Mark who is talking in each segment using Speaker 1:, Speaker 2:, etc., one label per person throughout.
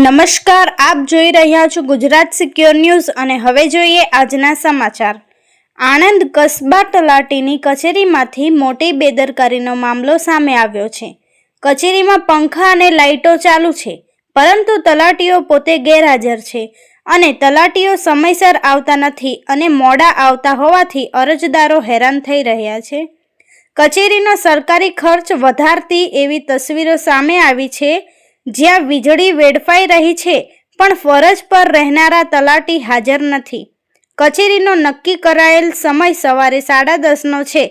Speaker 1: નમસ્કાર, આપ જોઈ રહ્યા છો ગુજરાત સિક્યોર ન્યૂઝ અને હવે જોઈએ આજના સમાચાર। આણંદ કસ્બા તલાટીની કચેરીમાંથી મોટી બેદરકારીનો મામલો સામે આવ્યો છે। કચેરીમાં પંખા અને લાઇટો ચાલુ છે, પરંતુ તલાટીઓ પોતે ગેરહાજર છે અને તલાટીઓ સમયસર આવતા નથી અને મોડા આવતા હોવાથી અરજદારો હેરાન થઈ રહ્યા છે। કચેરીનો સરકારી ખર્ચ વધારતી એવી તસવીરો સામે આવી છે, જ્યાં વીજળી વેડફાઈ રહી છે પણ ફરજ પર રહેનારા તલાટી હાજર નથી। કચેરીનો નક્કી કરાયેલ સમય સવારે 10:30નો છે,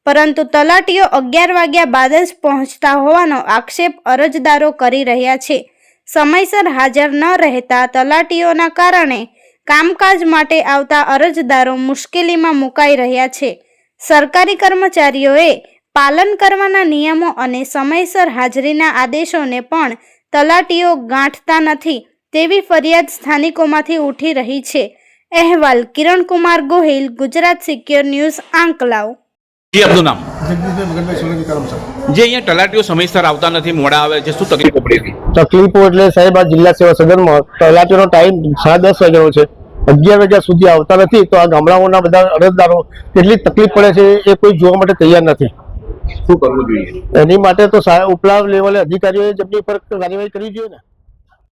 Speaker 1: પરંતુ તલાટીઓ 11 વાગ્યા બાદ જ પહોંચતા હોવાનો આક્ષેપ અરજદારો કરી રહ્યા છે। સમયસર હાજર ન રહેતા તલાટીઓના કારણે કામકાજ માટે આવતા અરજદારો મુશ્કેલીમાં મુકાઈ રહ્યા છે। સરકારી કર્મચારીઓએ પાલન કરવાના નિયમો અને સમયસર હાજરીના આદેશોને પણ તલાટીઓ ગાંઠતા નથી તેવી ફરિયાદ સ્થાનિકોમાંથી ઉઠી રહી છે। અહેવાલ કિરણકુમાર ગોહિલ, ગુજરાત સિક્યોર ન્યૂઝ, આંકલાવ।
Speaker 2: जी आपનું નામ?
Speaker 3: जगदीश मगनभाई सोलंकी करम साहब।
Speaker 2: જે અહીંયા તલાટીઓ સમયસર આવતા નથી, મોડા આવે છે, શું તકલીફો પડી હતી?
Speaker 3: તકલીફો એટલે સાહેબ આ જિલ્લા સેવા સદનમાં તલાટીનો ટાઈમ 10:30 વાગ્યાનો છે, 11 વાગ્યા સુધી આવતા નથી, તો આ ગામડાઓના બધા અરજદારો કેટલી તકલીફ પડે છે એ કોઈ જોવા માટે તૈયાર નથી।
Speaker 2: શું કરવું જોઈએ
Speaker 3: એની માટે તો ઉપલા લેવલે અધિકારીઓએ જેમની પર કાર્યવાહી કરવી જોઈએ ને।